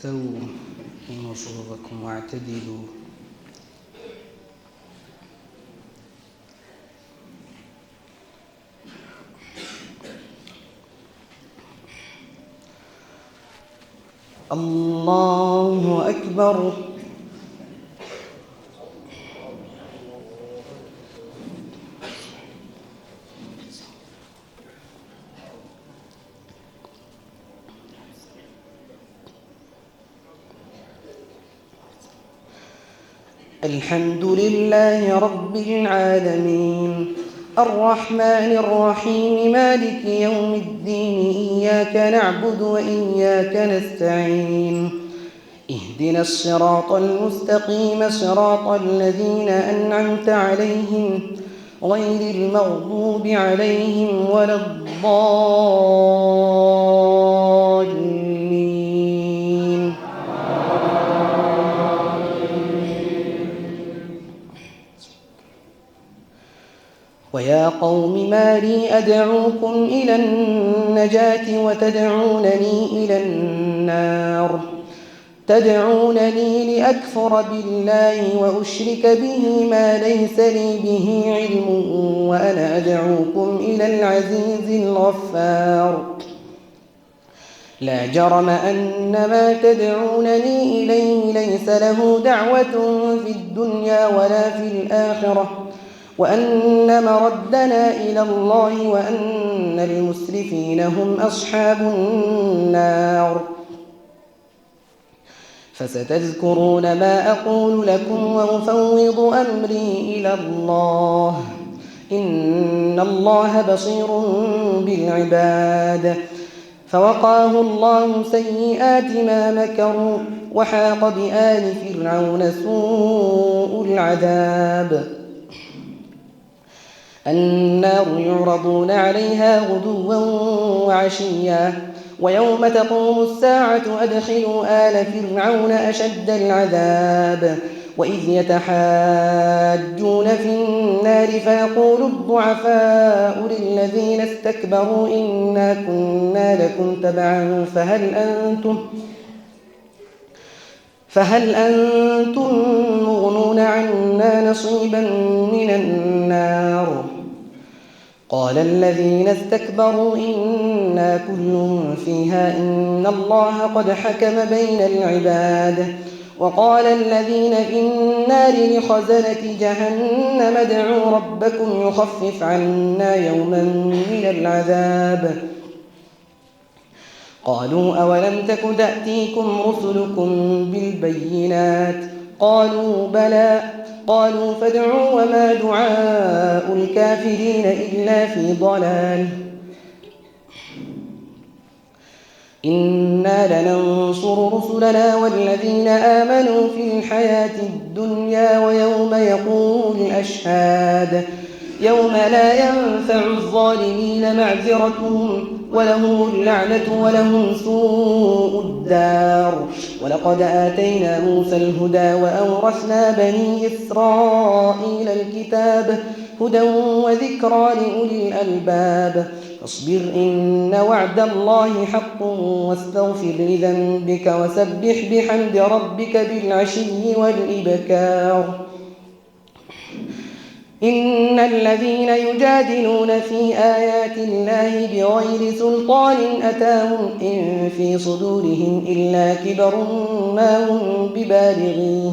استووا إن صفوفكم واعتدلوا. الله أكبر. الحمد لله رب العالمين الرحمن الرحيم مالك يوم الدين إياك نعبد وإياك نستعين اهدنا الصراط المستقيم صراط الذين أنعمت عليهم غير المغضوب عليهم ولا الضالين. ويا قوم ما لي أدعوكم إلى النجاة وتدعونني إلى النار تدعونني لأكفر بالله وأشرك به ما ليس لي به علم وأنا أدعوكم إلى العزيز الغفار. لا جرم أن ما تدعونني إليه ليس له دعوة في الدنيا ولا في الآخرة وأن مردنا إلى الله وأن المسرفين هم أصحاب النار. فستذكرون ما أقول لكم وأفوض أمري إلى الله إن الله بصير بالعباد. فوقاه الله سيئات ما مكروا وحاق بآل فرعون سوء العذاب. النار يعرضون عليها غدوا وعشيا ويوم تقوم الساعة أدخلوا آل فرعون أشد العذاب وإذ يتحاجون في النار فيقول الضعفاء للذين استكبروا إنا كنا لكم تبعا فهل أنتم مغنون عنا نصيبا من النار. قال الذين استكبروا إنا كل فيها إن الله قد حكم بين العباد. وقال الذين في النار لخزنة جهنم ادعوا ربكم يخفف عنا يوما من العذاب. قالوا أولم تك تأتيكم رسلكم بالبينات قالوا بلى قالوا فادعوا وما دعاء الكافرين إلا في ضلال. إنا لننصر رسلنا والذين آمنوا في الحياة الدنيا ويوم يقوم الأشهاد يوم لا ينفع الظالمين معذرتهم ولهم اللعنة ولهم سوء الدار. ولقد آتينا موسى الهدى وأورثنا بني إسرائيل الكتاب هدى وذكرى لأولي الألباب. فاصبر إن وعد الله حق واستغفر لذنبك وسبح بحمد ربك بالعشي والإبكار. إن الذين يجادلون في آيات الله بغير سلطان أتاهم إن في صدورهم إلا كبر ما هم ببالغيه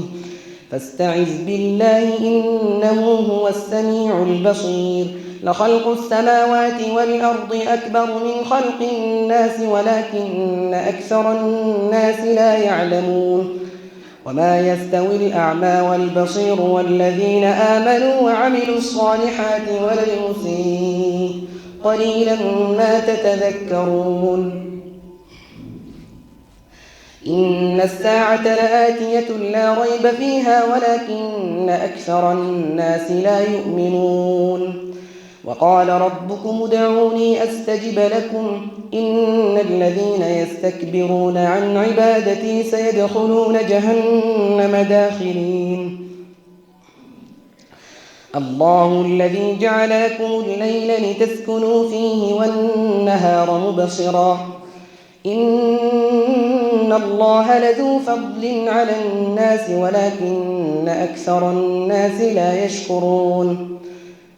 فاستعذ بالله إنه هو السميع البصير. لخلق السماوات والأرض أكبر من خلق الناس ولكن أكثر الناس لا يعلمون. وما يستوي الأعمى والبصير والذين آمنوا وعملوا الصالحات ولا المسيء قليلا ما تتذكرون. إن الساعة لآتية لا ريب فيها ولكن أكثر الناس لا يؤمنون. وقال ربكم ادعوني أستجب لكم إن الذين يستكبرون عن عبادتي سيدخلون جهنم داخرين. الله الذي جعل لكم الليل لتسكنوا فيه والنهار مبصرا إن وإن الله لذو فضل على الناس ولكن أكثر الناس لا يشكرون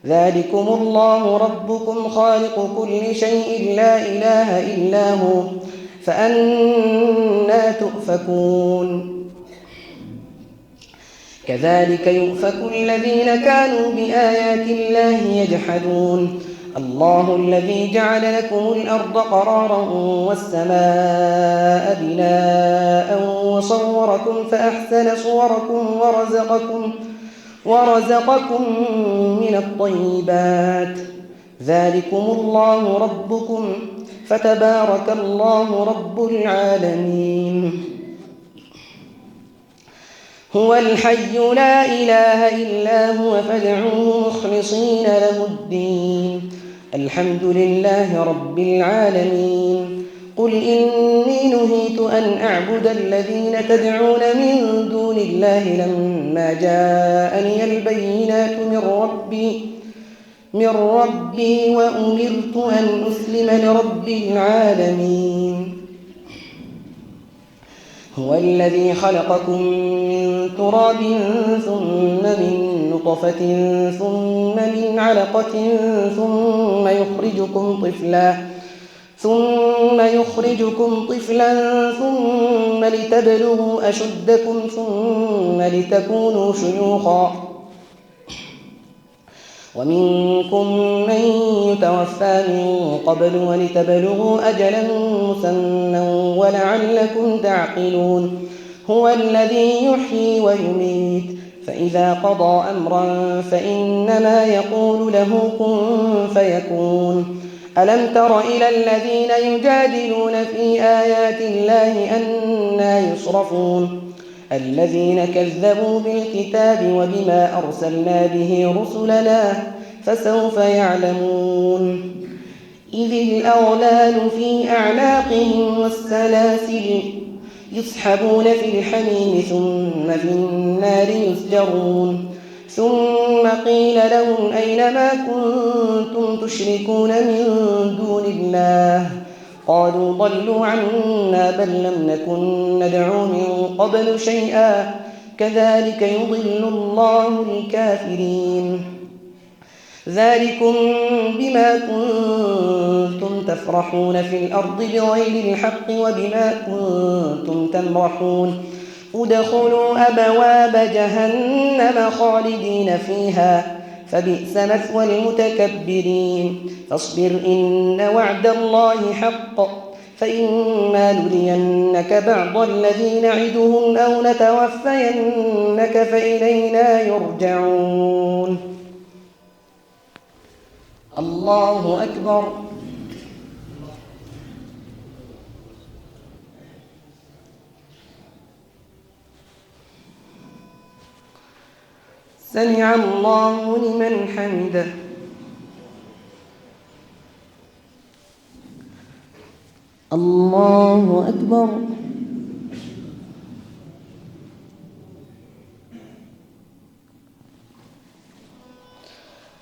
ذلكم الله ربكم خالق كل شيء لا إله إلا هو فأنى تؤفكون كذلك يؤفك الذين كانوا بآيات الله يجحدون الله الذي جعل لكم الأرض قرارا والسماء بناء وصوركم فأحسن صوركم ورزقكم من الطيبات ذلكم الله ربكم فتبارك الله رب العالمين هو الحي لا إله إلا هو فادعوه مخلصين له الدين الحمد لله رب العالمين قل إني نهيت أن أعبد الذين تدعون من دون الله لما جاءني البينات من ربي وأمرت أن أسلم لرب العالمين هو الذي خلقكم من تراب ثم من نطفة ثم من علقة ثم يخرجكم طفلا ثم لتبلغوا أشدكم ثم لتكونوا شيوخا ومنكم من يتوفى من قبل ولتبلغوا أجلا مسمى ولعلكم تعقلون هو الذي يحيي ويميت فإذا قضى أمرا فإنما يقول له كن فيكون ألم تر إلى الذين يجادلون في آيات الله أنى يصرفون الذين كذبوا بالكتاب وبما أرسلنا به رسلنا فسوف يعلمون إذ الأغلال في أعناقهم والسلاسل يسحبون في الحميم ثم في النار يسجرون ثم قيل لهم أين ما كنتم تشركون من دون الله قالوا ضلوا عنا بل لم نكن ندعو من قبل شيئا كذلك يضل الله الكافرين ذلكم بما كنتم تفرحون في الأرض بغير الحق وبما كنتم تمرحون ادخلوا أبواب جهنم خالدين فيها فبئس مثوى المتكبرين فاصبر إن وعد الله حق فإما نرينك بعض الذي نعدهم أو نتوفينك فإلينا يرجعون الله أكبر سمع الله لمن حمده الله أكبر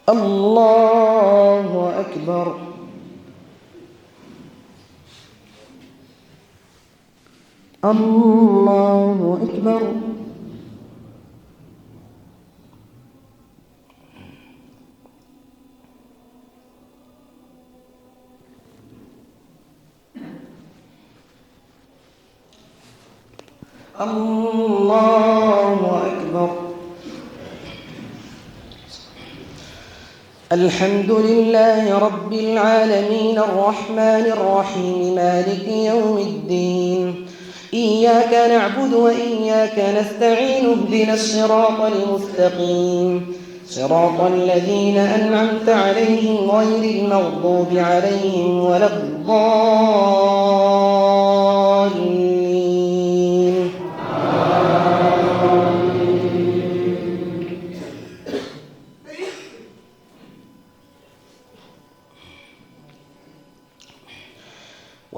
الله أكبر الله أكبر الله أكبر الحمد لله رب العالمين الرحمن الرحيم مالك يوم الدين إياك نعبد وإياك نستعين اهدنا الصراط المستقيم صراط الذين أنعمت عليهم غير المغضوب عليهم ولا الضالين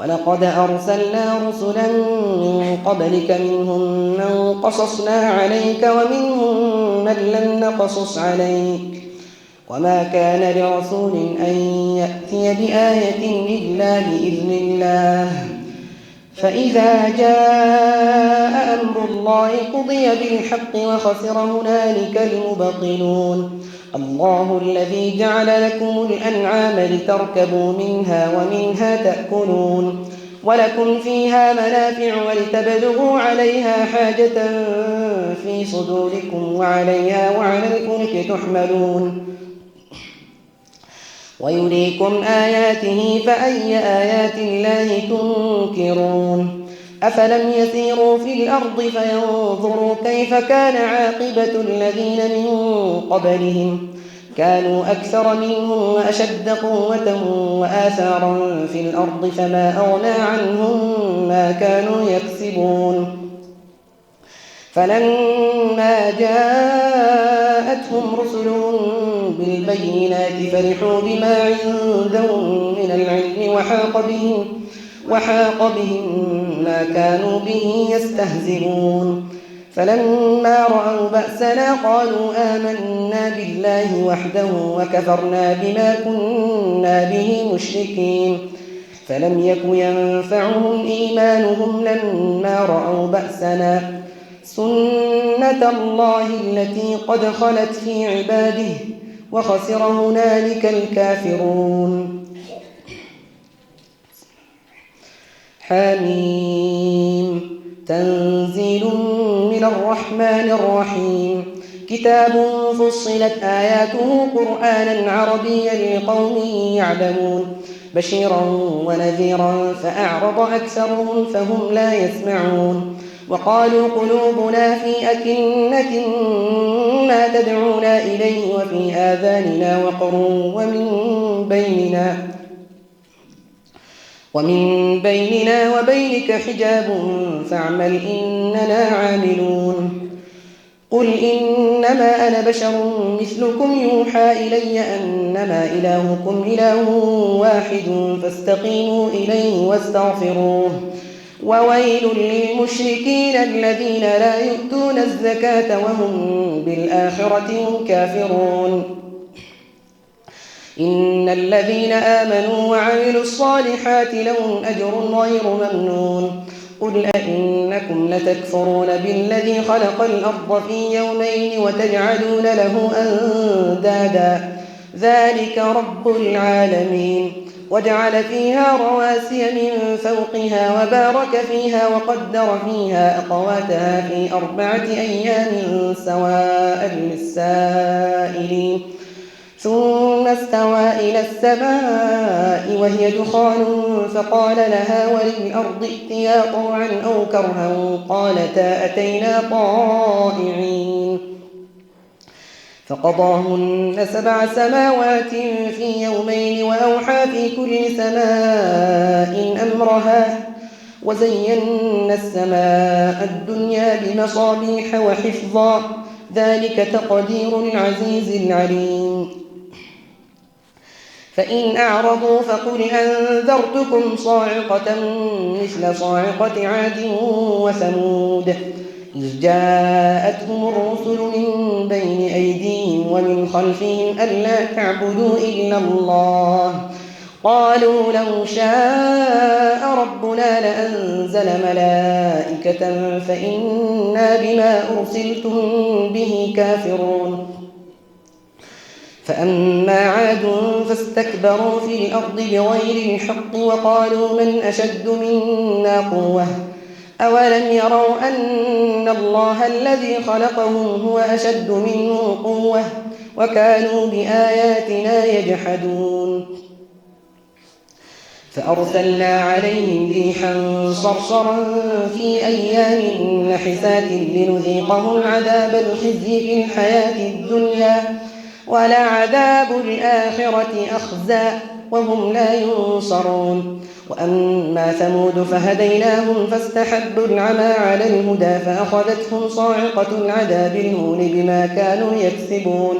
ولقد أرسلنا رسلا من قبلك منهم من قصصنا عليك ومنهم من لم نقصص عليك وما كان لرسول أن يأتي بآية إلا بإذن الله فإذا جاء أمر الله قضي بالحق وخسر هنالك المبطلون الله الذي جعل لكم الأنعام لتركبوا منها ومنها تأكلون ولكم فيها منافع ولتبلغوا عليها حاجة في صدوركم وعليها وعلى الفلك تحملون ويريكم آياته فأي آيات الله تنكرون أفلم يسيروا في الأرض فينظروا كيف كان عاقبة الذين من قبلهم كانوا أكثر منهم وأشد قوة وآثارا في الأرض فما أغنى عنهم ما كانوا يكسبون فلما جاءتهم رسلهم بالبينات فرحوا بما عندهم من العلم وحاق بهم ما كانوا به يستهزئون فلما رأوا بأسنا قالوا آمنا بالله وحده وكفرنا بما كنا به مشركين فلم يك ينفعهم إيمانهم لما رأوا بأسنا سنة الله التي قد خلت في عباده وخسر هنالك الكافرون حميم تنزيل من الرحمن الرحيم كتاب فصلت آياته قرآنا عربيا لقوم يعلمون بشيرا ونذيرا فأعرض أكثرهم فهم لا يسمعون وقالوا قلوبنا في أكنة ما تدعونا إليه وفي آذاننا وقر ومن بيننا وبينك حجاب فاعمل إننا عاملون قل إنما أنا بشر مثلكم يوحى إلي أنما إلهكم إله واحد فاستقيموا إليه واستغفروه وويل للمشركين الذين لا يؤتون الزكاة وهم بالآخرة هم كافرون إن الذين آمنوا وعملوا الصالحات لهم أجر غير ممنون قل أئنكم لتكفرون بالذي خلق الأرض في يومين وتجعلون له أندادا ذلك رب العالمين وجعل فيها رواسي من فوقها وبارك فيها وقدر فيها أقواتها في 4 أيام سواء للسائلين ثم استوى إلى السماء وهي دخان فقال لها وللأرض ائتيا طوعا أو كرها قالتا أتينا طائعين فقضاهن 7 سماوات في يومين وأوحى في كل سماء أمرها وزينا السماء الدنيا بمصابيح وحفظا ذلك تقدير العزيز العليم فإن أعرضوا فقل أنذرتكم صاعقة مثل صاعقة عاد وثمود إذ جاءتهم الرسل من بين أيديهم ومن خلفهم ألا تعبدوا إلا الله قالوا لو شاء ربنا لأنزل ملائكة فإنا بما أرسلتم به كافرون فأما عاد فاستكبروا في الأرض بغير الحق وقالوا من أشد منا قوة أولم يروا أن الله الذي خلقهم هو أشد منهم قوة وكانوا بآياتنا يجحدون فأرسلنا عليهم ريحا صرصرا في أيام نحسات لنذيقهم عذاب الخزي في الحياة الدنيا ولعذاب الآخرة أخزى وهم لا ينصرون وأما ثمود فهديناهم فاستحبوا العمى على الهدى فأخذتهم صاعقة العذاب الهون بما كانوا يكسبون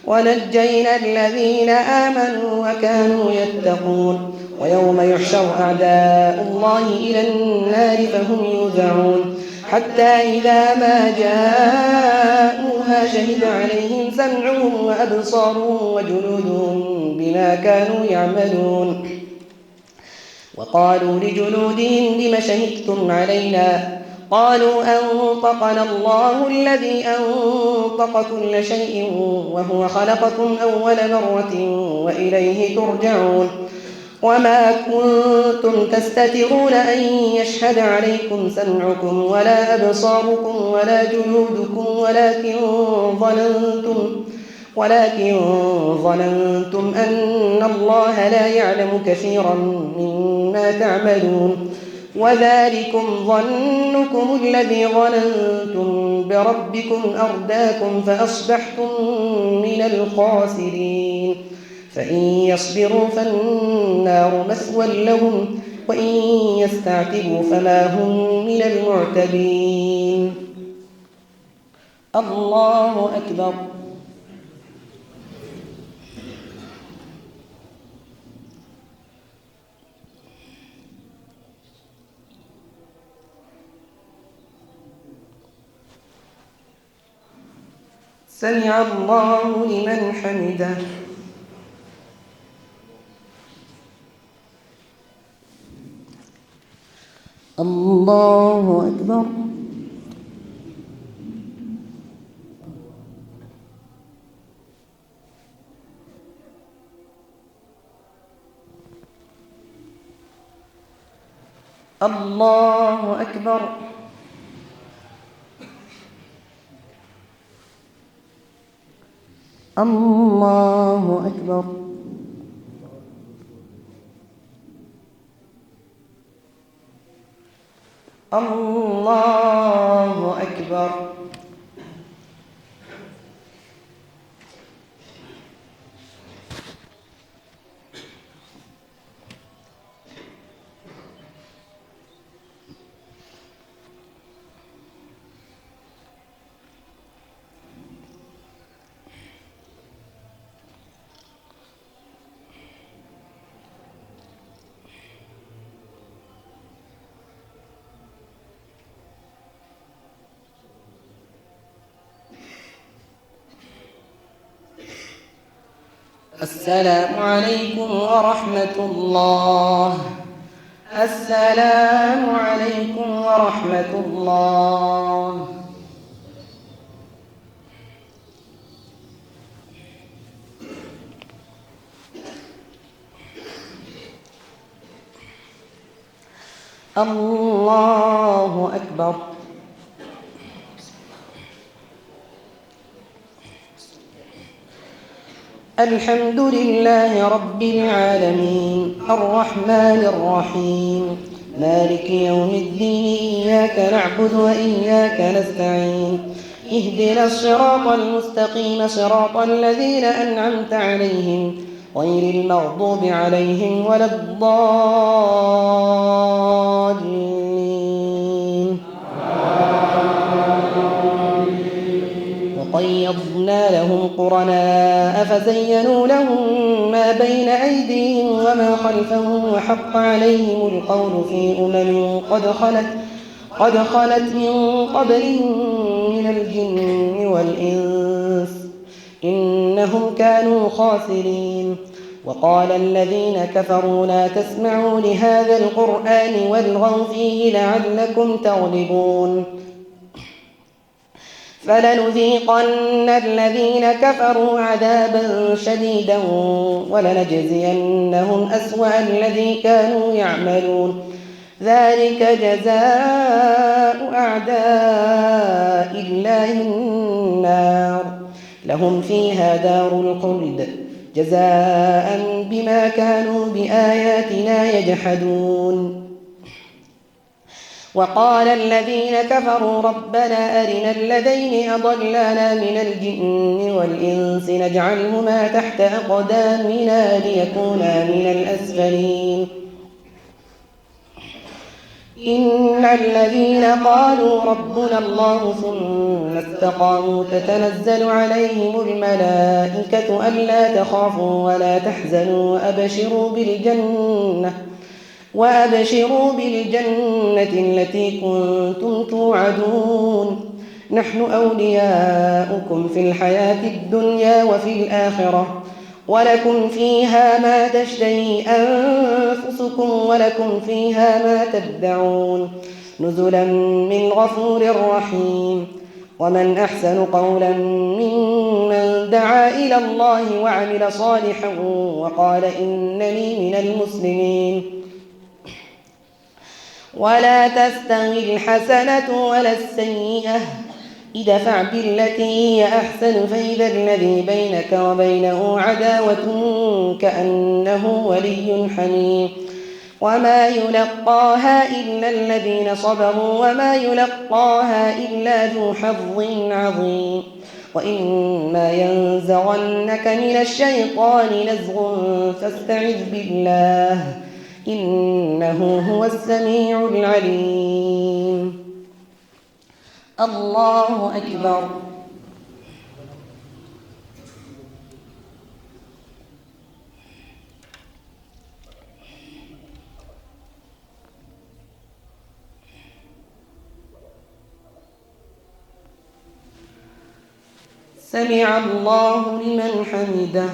ونجينا الذين آمنوا وكانوا يتقون ويوم يحشر أعداء الله إلى النار فهم يوزعون حتى إذا ما جاءوها شهد عليهم سمعهم وأبصارهم وجلودهم بما كانوا يعملون وقالوا لجلودهم لم شهدتم علينا قالوا أنطقنا الله الذي أنطق كل شيء وهو خلقكم أول مرة وإليه ترجعون وما كنتم تستترون أن يشهد عليكم سمعكم ولا أبصاركم ولا جلودكم ولكن ظننتم أن الله لا يعلم كثيرا مما تعملون وذلكم ظنكم الذي ظننتم بربكم أرداكم فأصبحتم من الخاسرين فإن يصبروا فالنار مثوى لهم وإن يستعتبوا فما هم من المعتبين. الله أكبر. سمع الله لمن حمده. الله أكبر. الله أكبر. الله أكبر. الله أكبر. السلام عليكم ورحمة الله. السلام عليكم ورحمة الله. الله أكبر. الحمد لله رب العالمين الرحمن الرحيم مالك يوم الدين إياك نعبد وإياك نستعين اهدنا الصراط المستقيم صراط الذين أنعمت عليهم غير المغضوب عليهم ولا الضالين. وقيضنا لهم قرناء فزينوا لهم ما بين أيديهم وما خلفهم وحق عليهم القول في قد خلت من قبلهم من الجن والإنس إنهم كانوا خاسرين. وقال الذين كفروا لا تسمعوا لهذا القرآن والغوا فيه لعلكم تغلبون. فلنذيقن الذين كفروا عذابا شديدا ولنجزينهم أسوأ الذي كانوا يعملون ذلك جزاء أعداء الله النار لهم فيها دار الخلد جزاء بما كانوا بآياتنا يجحدون. وقال الذين كفروا ربنا أرنا الذين أضلانا من الجن والإنس نجعلهما تحت أقدامنا ليكونا من الأسفلين. إن الذين قالوا ربنا الله ثم استقاموا تتنزل عليهم الملائكة ألا تخافوا ولا تحزنوا وأبشروا بالجنة التي كنتم توعدون نحن أولياؤكم في الحياة الدنيا وفي الآخرة ولكم فيها ما تشتهي أنفسكم ولكم فيها ما تدعون نزلا من غفور رحيم. ومن أحسن قولا ممن دعا إلى الله وعمل صالحا وقال إنني من المسلمين. ولا تستوي الحسنة ولا السيئة ادفع بالتي هي أحسن فإذا الذي بينك وبينه عداوة كأنه ولي حميم. وما يلقاها إلا الذين صبروا وما يلقاها إلا ذو حظ عظيم. وإما ينزغنك من الشيطان نزغ فاستعذ بالله إنه هو السميع العليم. الله أكبر. سمع الله لمن حمده.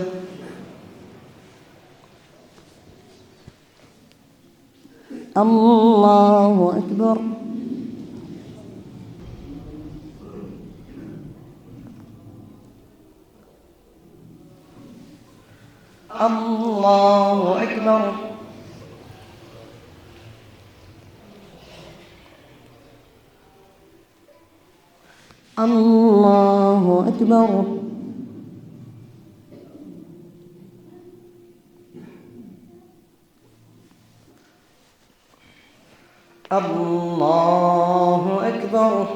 الله أكبر. الله أكبر. الله أكبر. الله أكبر.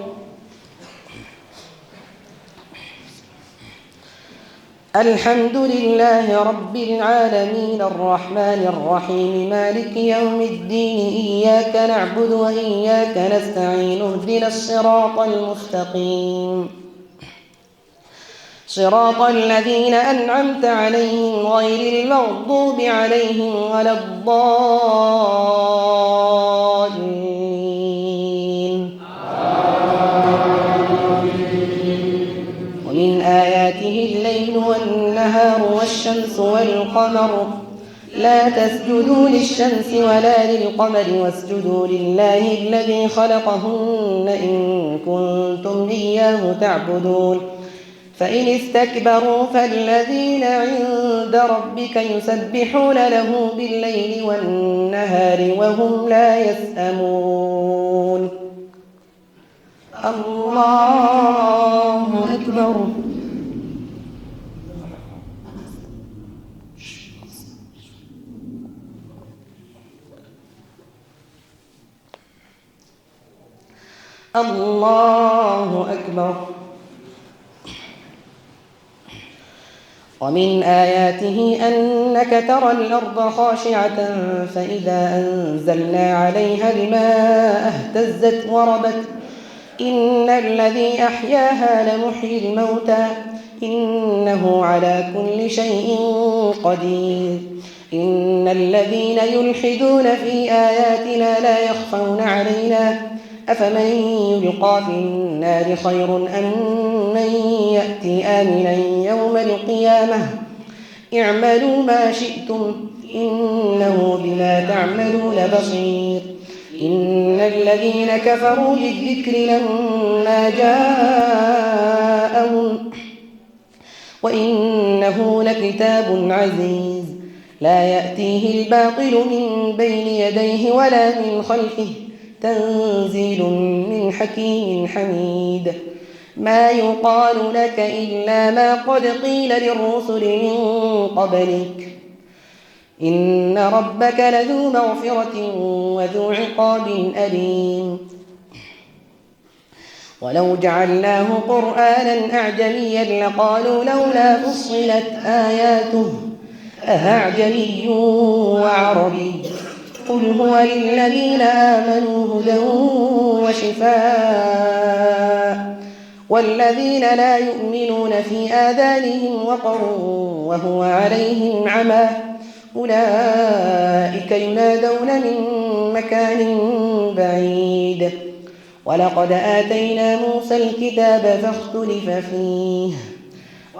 الحمد لله رب العالمين الرحمن الرحيم مالك يوم الدين إياك نعبد وإياك نستعين اهدنا الصراط المستقيم صراط الذين أنعمت عليهم غير المغضوب عليهم ولا الضالين. ومن آياته الليل والنهار والشمس والقمر لا تسجدوا للشمس ولا للقمر واسجدوا لله الذي خلقهن إن كنتم إياه تعبدون. فإن استكبروا فالذين عند ربك يسبحون له بالليل والنهار وهم لا يسأمون. الله أكبر. الله أكبر. ومن آياته أنك ترى الأرض خاشعة فإذا أنزلنا عليها الماء اهتزت وربت إن الذي أحياها لمحيي الموتى إنه على كل شيء قدير. إن الذين يلحدون في آياتنا لا يخفون علينا أفمن يلقى في النار خير أم من يأتي آمنا يوم القيامة اعملوا ما شئتم إنه بما تعملون بصير. إن الذين كفروا بالذكر لما جاءهم وإنه لكتاب عزيز لا يأتيه الباطل من بين يديه ولا من خلفه تنزيل من حكيم حميد. ما يقال لك إلا ما قد قيل للرسل من قبلك إن ربك لذو مغفرة وذو عقاب أليم. ولو جعلناه قرآنا أعجميا لقالوا لولا فصلت آياته أأعجمي وعربي قل هو للذين آمنوا هدى وشفاء والذين لا يؤمنون في آذانهم وقر وهو عليهم عمى أولئك ينادون من مكان بعيد. ولقد آتينا موسى الكتاب فاختلف فيه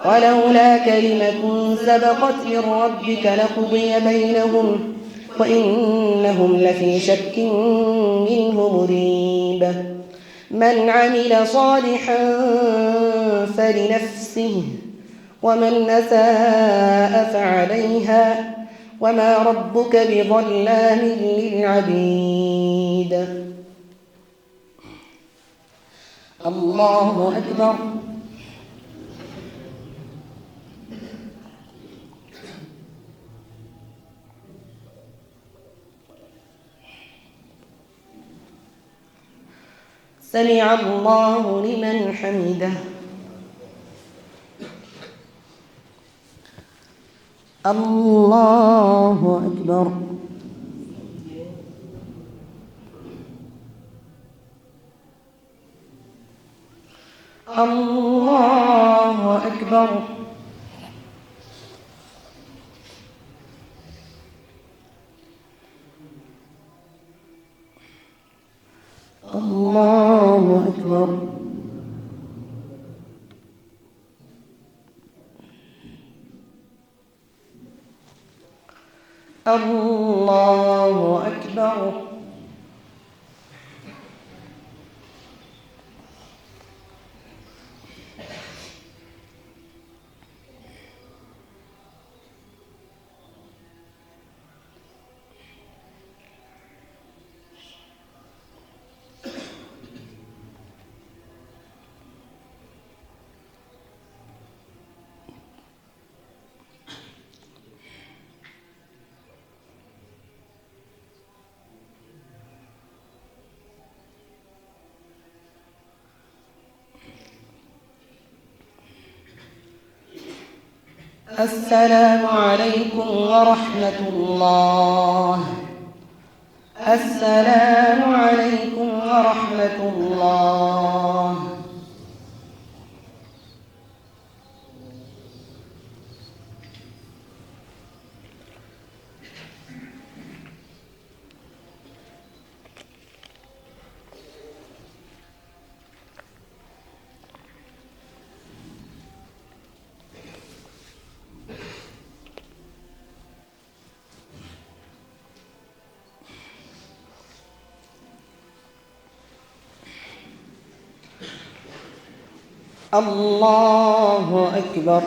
ولولا كلمة سبقت من ربك لقضي بينهم وإنهم لفي شك منه مريب من عمل صالحا فلنفسه ومن أساء فعليها وما ربك بظلام للعبيد. الله أكبر. سمع الله لمن حمده. الله أكبر. الله أكبر. الله أكبر. الله أكبر. السلام عليكم ورحمة الله. السلام عليكم ورحمة الله. الله أكبر.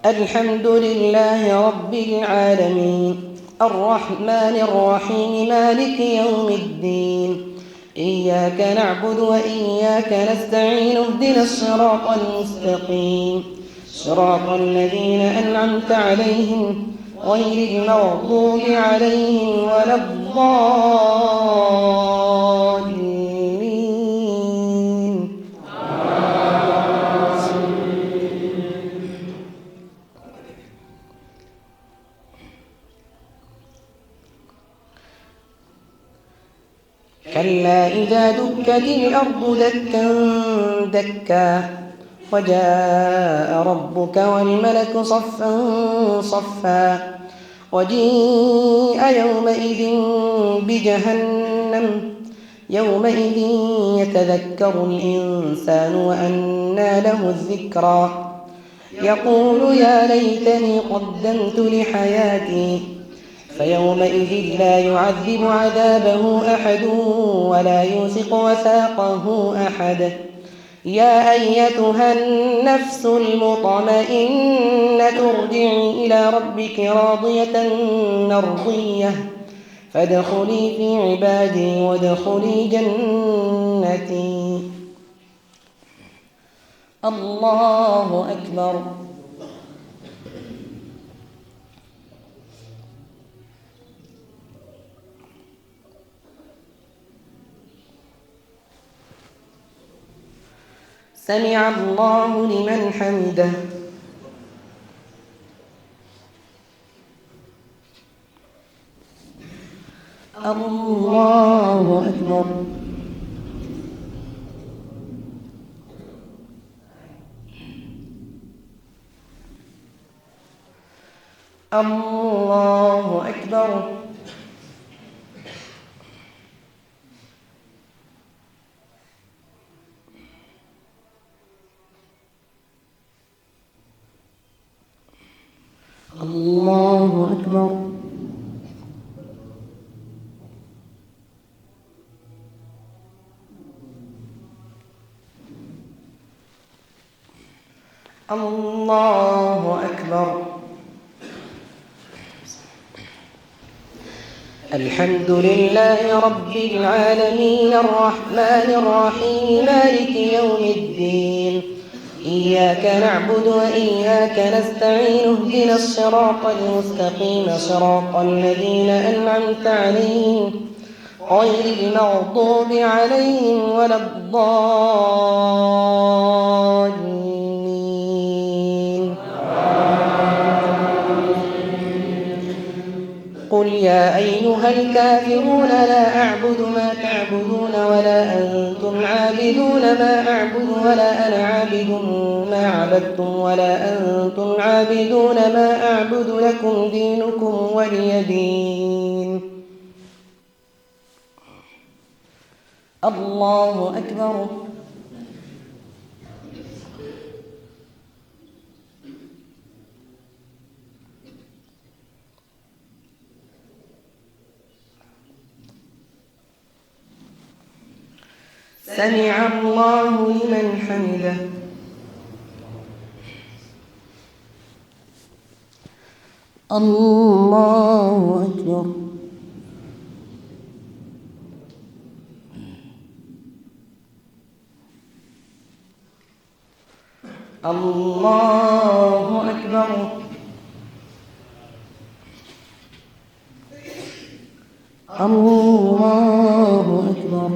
الحمد لله رب العالمين الرحمن الرحيم مالك يوم الدين إياك نعبد وإياك نستعين اهدنا الصراط المستقيم صراط الذين أنعمت عليهم غير المغضوب عليهم ولا الضالين. كلا إذا دكت الأرض دكا دكا وجاء ربك والملك صفا صفا وجيء يومئذ بجهنم يومئذ يتذكر الإنسان وأنى له الذكرى يقول يا ليتني قدمت لحياتي فيومئذ لا يعذب عذابه أحد ولا يوثق وثاقه أحد. يا أيتها النفس المطمئنة ارجعي إلى ربك راضية مرضية فادخلي في عبادي وادخلي جنتي. الله أكبر. سمع الله لمن حمده. الله أكبر. الله أكبر. الله أكبر. الله أكبر. الحمد لله رب العالمين الرحمن الرحيم مالك يوم الدين إياك نعبد وإياك نستعين اهدنا الصراط المستقيم صراط الذين أنعمت عليهم غير المغضوب عليهم ولا الضالين. قل يا أيها الكافرون لا أعبد ما تعبدون ولا أنتم عابدون ما أعبد ولا أنا عابد ما عبدتم ولا أنتم عابدون ما أعبد لكم دينكم ولي دين. الله أكبر. سمع الله لمن حمده. الله أكبر. الله أكبر. الله أكبر.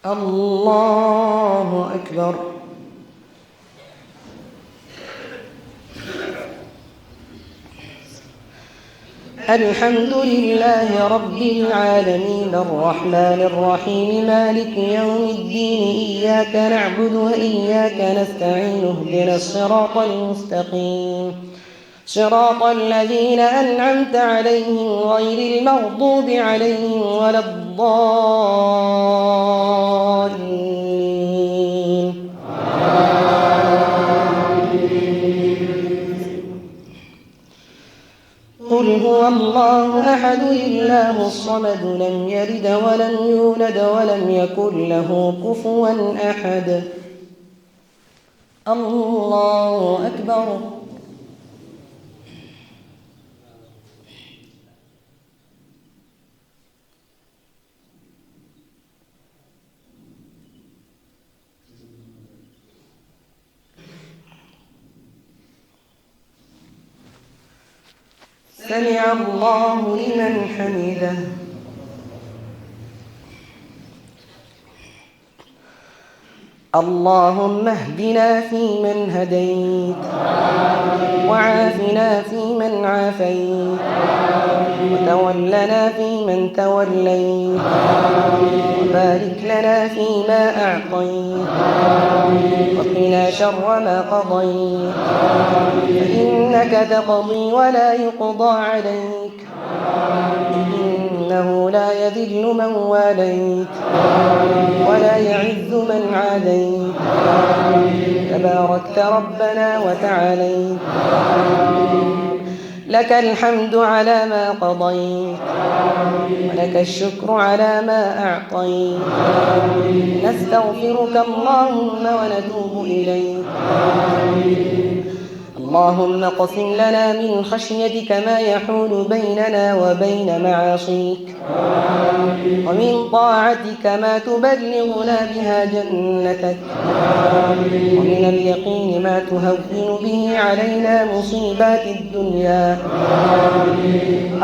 الله أكبر. الحمد لله رب العالمين الرحمن الرحيم مالك يوم الدين إياك نعبد وإياك نستعين اهدنا الصراط المستقيم صراط الذين أنعمت عليهم غير المغضوب عليهم ولا الضالين. قل هو الله أحد الله الصمد لم يلد ولم يولد ولم يكن له كفوا أحد. الله أكبر. سمع الله لمن حمده. اللهم اهدنا فيمن هديت وعافنا فيمن عافيت وتولنا فيمن توليت وبارك لنا فيما أعطيت وقنا شر ما قضيت فإنك تقضي ولا يقضى عليك إنه لا يذل من واليت ولا يعز من عاديت تباركت ربنا وتعاليت لك الحمد على ما قضيت ولك الشكر على ما أعطيت نستغفرك اللهم ونتوب إليك. اللهم اقسم لنا من خشيتك ما يحول بيننا وبين معاصيك ومن طاعتك ما تبلغنا بها جنتك ومن اليقين ما تهون به علينا مصيبات الدنيا.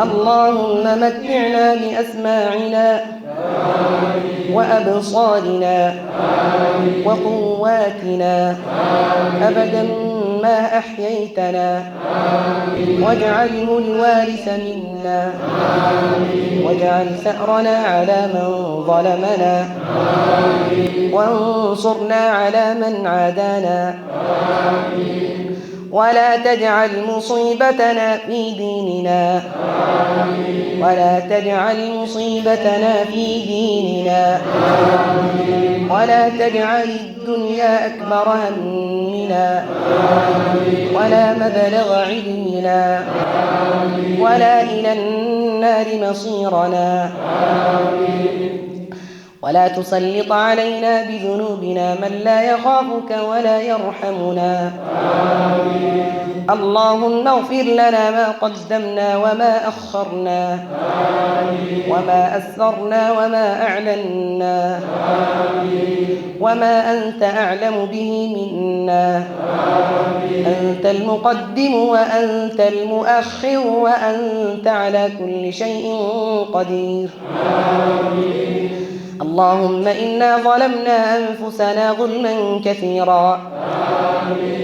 اللهم متعنا بأسماعنا وأبصارنا وقواتنا أبدا ما أحييتنا واجعله الوارث منا واجعل ثأرنا على من ظلمنا وانصرنا على من عادانا ولا تجعل مصيبتنا في ديننا ولا تجعل مصيبتنا في ديننا ولا تجعل الدنيا أكبر همنا ولا مبلغ علمنا ولا إلى النار مصيرنا ولا تسلط علينا بذنوبنا من لا يخافك ولا يرحمنا. اللهم اغفر لنا ما قدمنا وما أخرنا وما أسررنا وما أعلنا وما أنت أعلم به منا. أنت المقدم وأنت المؤخر وأنت على كل شيء قدير. اللهم إنا ظلمنا أنفسنا ظلما كثيرا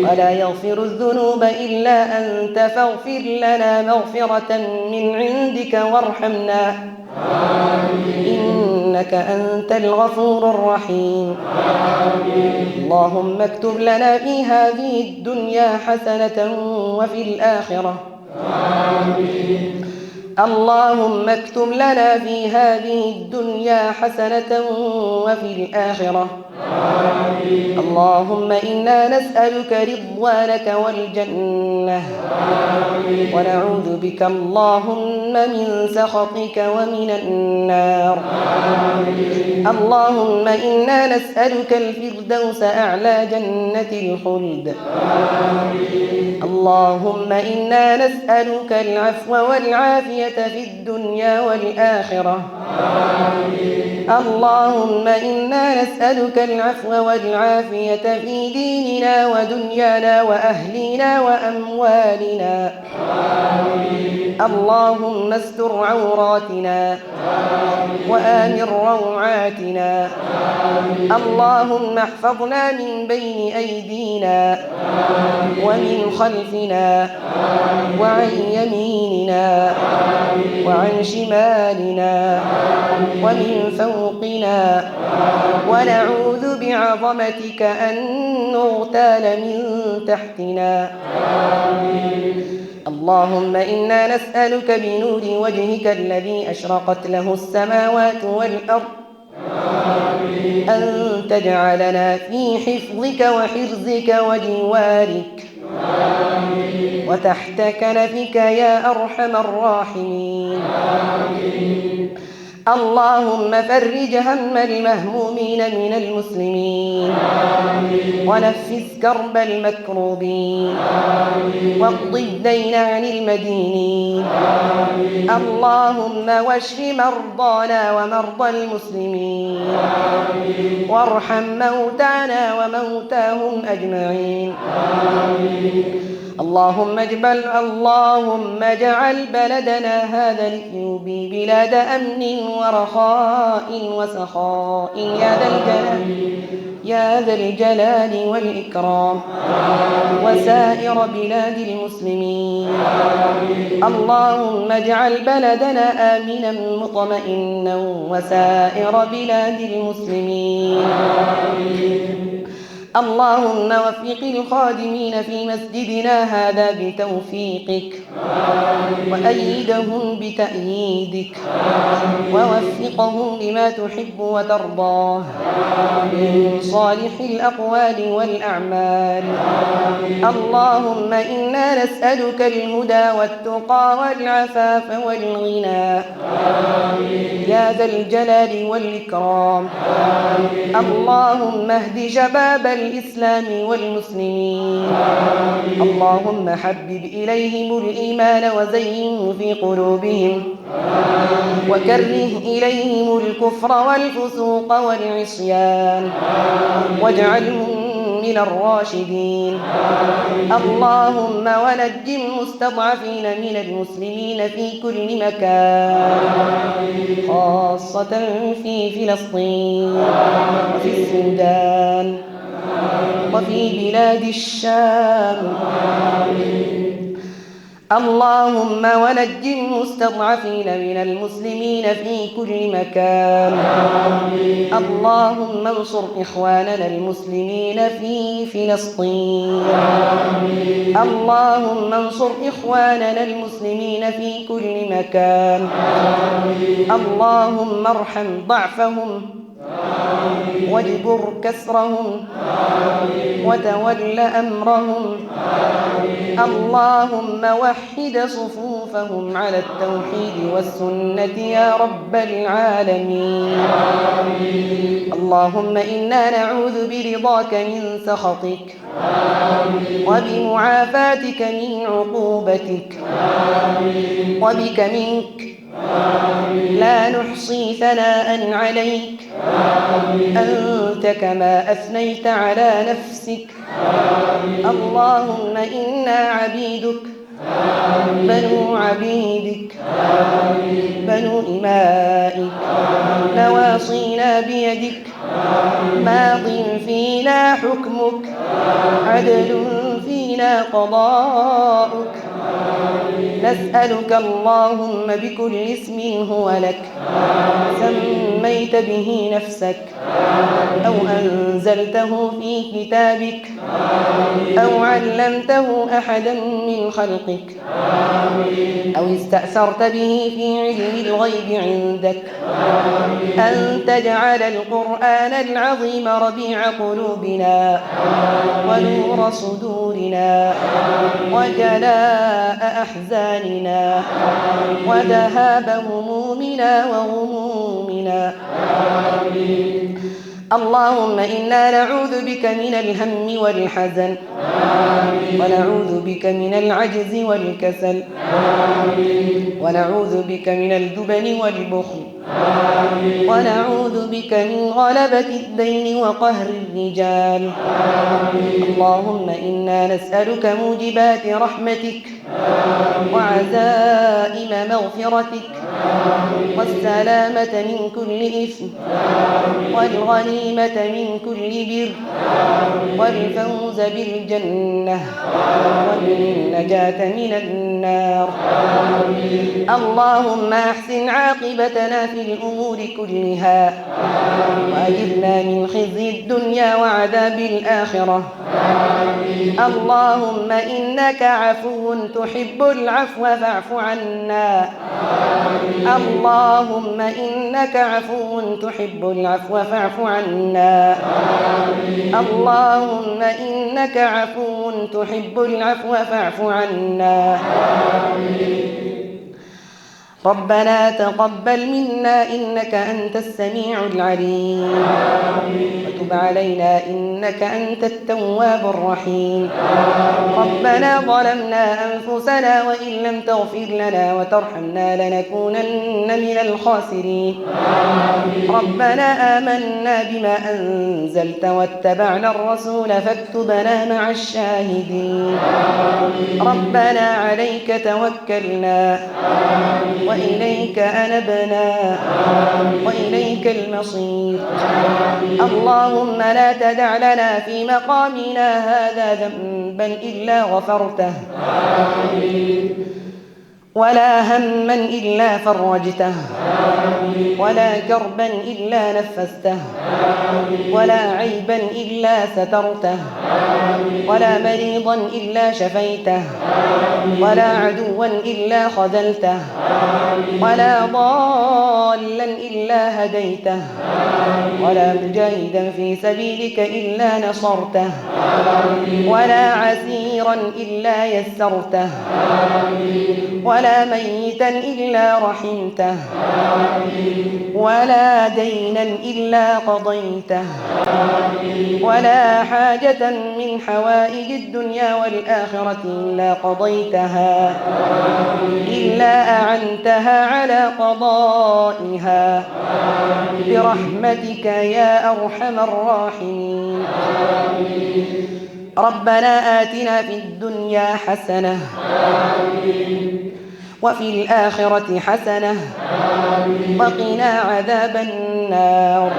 ولا يغفر الذنوب إلا أنت فاغفر لنا مغفرة من عندك وارحمنا إنك أنت الغفور الرحيم. اللهم اكتب لنا في هذه الدنيا حسنة وفي الآخرة. اللهم اكتب لنا في هذه الدنيا حسنة وفي الآخرة. اللهم إنا نسألك رضوانك والجنة ونعوذ بك اللهم من سخطك ومن النار. اللهم إنا نسألك الفردوس أعلى جنة الخلد. اللهم إنا نسألك العفو والعافية في الدنيا والآخرة. اللهم إنا نسألك العفو والعافية في ديننا ودنيانا وأهلنا وأموالنا. اللهم استر عوراتنا وآمن روعاتنا. اللهم احفظنا من بين أيدينا ومن خلفنا وعن يميننا وعن شمالنا ومن فوقنا ونعوذ بعظمتك أن نغتال من تحتنا. اللهم إنا نسألك بنور وجهك الذي أشرقت له السماوات والأرض أن تجعلنا في حفظك وحرزك وجوارك وتحت كنفك يا أرحم الراحمين. اللهم فرج هم المهمومين من المسلمين ونفس كرب المكروبين واقض الدين عن المدينين. اللهم واشف مرضانا ومرضى المسلمين وارحم موتانا وموتاهم أجمعين. اللهم اجعل بلدنا هذا الإثيوبي بلاد أمن ورخاء وسخاء يا ذا الجلال والإكرام وسائر بلاد المسلمين. اللهم اجعل بلدنا آمنا مطمئنا وسائر بلاد المسلمين. اللهم وفق الخادمين في مسجدنا هذا بتوفيقك وأيدهم بتأييدك ووفقهم لما تحب وترضاه من صالح الأقوال والأعمال. اللهم إنا نسألك الهدى والتقى والعفاف والغنى يا ذا الجلال والإكرام. اللهم اهد شباب الإسلام والمسلمين. اللهم حبب إليهم الإيمان وزينه في قلوبهم وكره إليهم الكفر والفسوق والعصيان واجعلهم من الراشدين. اللهم ونج المستضعفين من المسلمين في كل مكان خاصة في فلسطين وفي السودان وفي بلاد الشام. اللهم ونج المستضعفين من المسلمين في كل مكان. اللهم انصر إخواننا المسلمين في فلسطين. اللهم انصر إخواننا المسلمين في كل مكان. اللهم ارحم ضعفهم واجبر كسرهم وتول أمرهم. اللهم وحد صفوفهم على التوحيد والسنة يا رب العالمين. اللهم إنا نعوذ برضاك من سخطك وبمعافاتك من عقوبتك وبك منك لا نحصي ثناء عليك أنت كما أثنيت على نفسك. اللهم إنا عبيدك بنو عبيدك بنو إمائك نواصينا بيدك ماض فينا حكمك عدل فينا قضاؤك. نسألك اللهم بكل اسم هو لك سميت به نفسك أو أنزلته في كتابك أو علمته أحدا من خلقك أو استأثرت به في علم الغيب عندك أن تجعل القرآن العظيم ربيع قلوبنا ونور صدورنا وجلاء أحزاننا وذهاب همومنا وغمومنا. اللهم إنا نعوذ بك من الهم والحزن ونعوذ بك من العجز والكسل ونعوذ بك من الجبن والبخل ونعوذ بك من غلبة الدين وقهر الرجال. اللهم إنا نسألك موجبات رحمتك وعزائم مغفرتك والسلامة من كل إثم والغنيمة من كل بر والفوز بالجنة والنجاة من النار. اللهم أحسن عاقبتنا في الأمور كلها وأجرنا من خزي الدنيا وعذاب الآخرة. اللهم إنك عفو تحب العفو فاعف عنا. اللهم إنك عفو تحب العفو فاعف عنا. اللهم إنك عفو تحب العفو فاعف عنا. ربنا تقبل منا إنك أنت السميع العليم وتب علينا إنك أنت التواب الرحيم. ربنا ظلمنا أنفسنا وإن لم تغفر لنا وترحمنا لنكونن من الخاسرين. ربنا آمنا بما أنزلت واتبعنا الرسول فاكتبنا مع الشاهدين. ربنا عليك توكلنا وإليك أنبنا وإليك المصير. اللهم لا تدع لنا في مقامنا هذا ذنبا إلا غفرته ولا هما إلا فرجته ولا كربا إلا نفسته ولا عيبا إلا سترته ولا مريضا إلا شفيته ولا عدوا إلا خذلته ولا ضالا إلا هديته ولا مجاهدا في سبيلك إلا نصرته ولا عسيرا إلا يسرته ولا ميتا إلا رحمته ولا دينا إلا قضيته ولا حاجة من حوائج الدنيا والآخرة إلا قضيتها إلا أعنتها على قضائها برحمتك يا أرحم الراحمين. ربنا آتنا في الدنيا حسنة وفي الآخرة حسنة وقنا عذاب النار.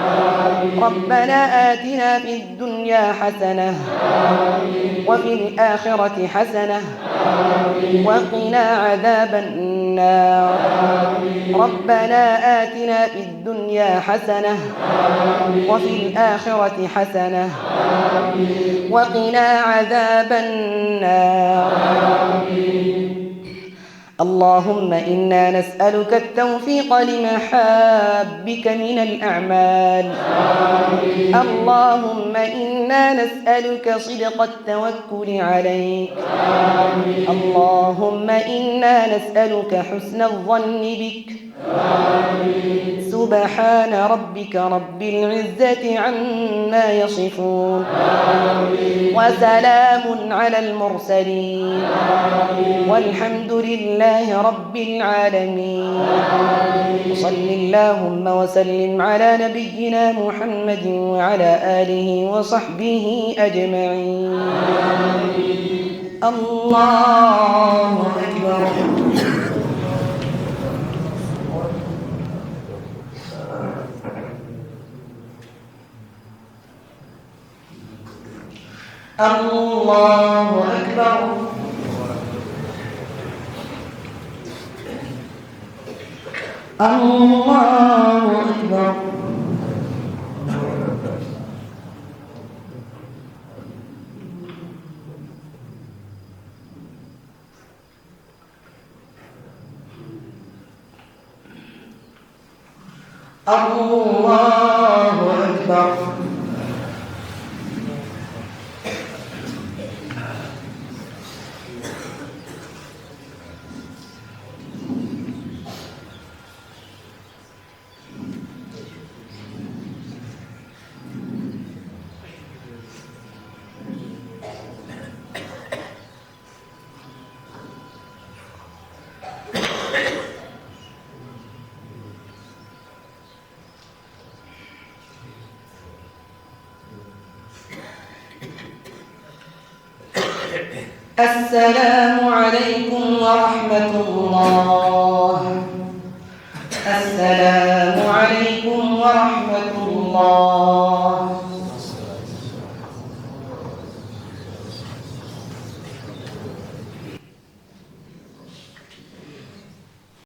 ربنا آتنا في الدنيا حسنة وفي الآخرة حسنة وقنا عذاب النار. ربنا آتنا في الدنيا حسنة وفي الآخرة حسنة وقنا عذاب النار. اللهم إنا نسألك التوفيق لمحابك من الأعمال. آمين. اللهم إنا نسألك صدق التوكل عليك. آمين. اللهم إنا نسألك حسن الظن بك. آمين. سبحان ربك رب العزة عما يصفون. آمين. وسلام على المرسلين. آمين. والحمد لله رب العالمين. آمين. وصل اللهم وسلم على نبينا محمد وعلى آله وصحبه أجمعين. آمين. الله أكبر. الله أكبر. الله أكبر. الله أكبر. السلام عليكم ورحمة الله. السلام عليكم ورحمة الله.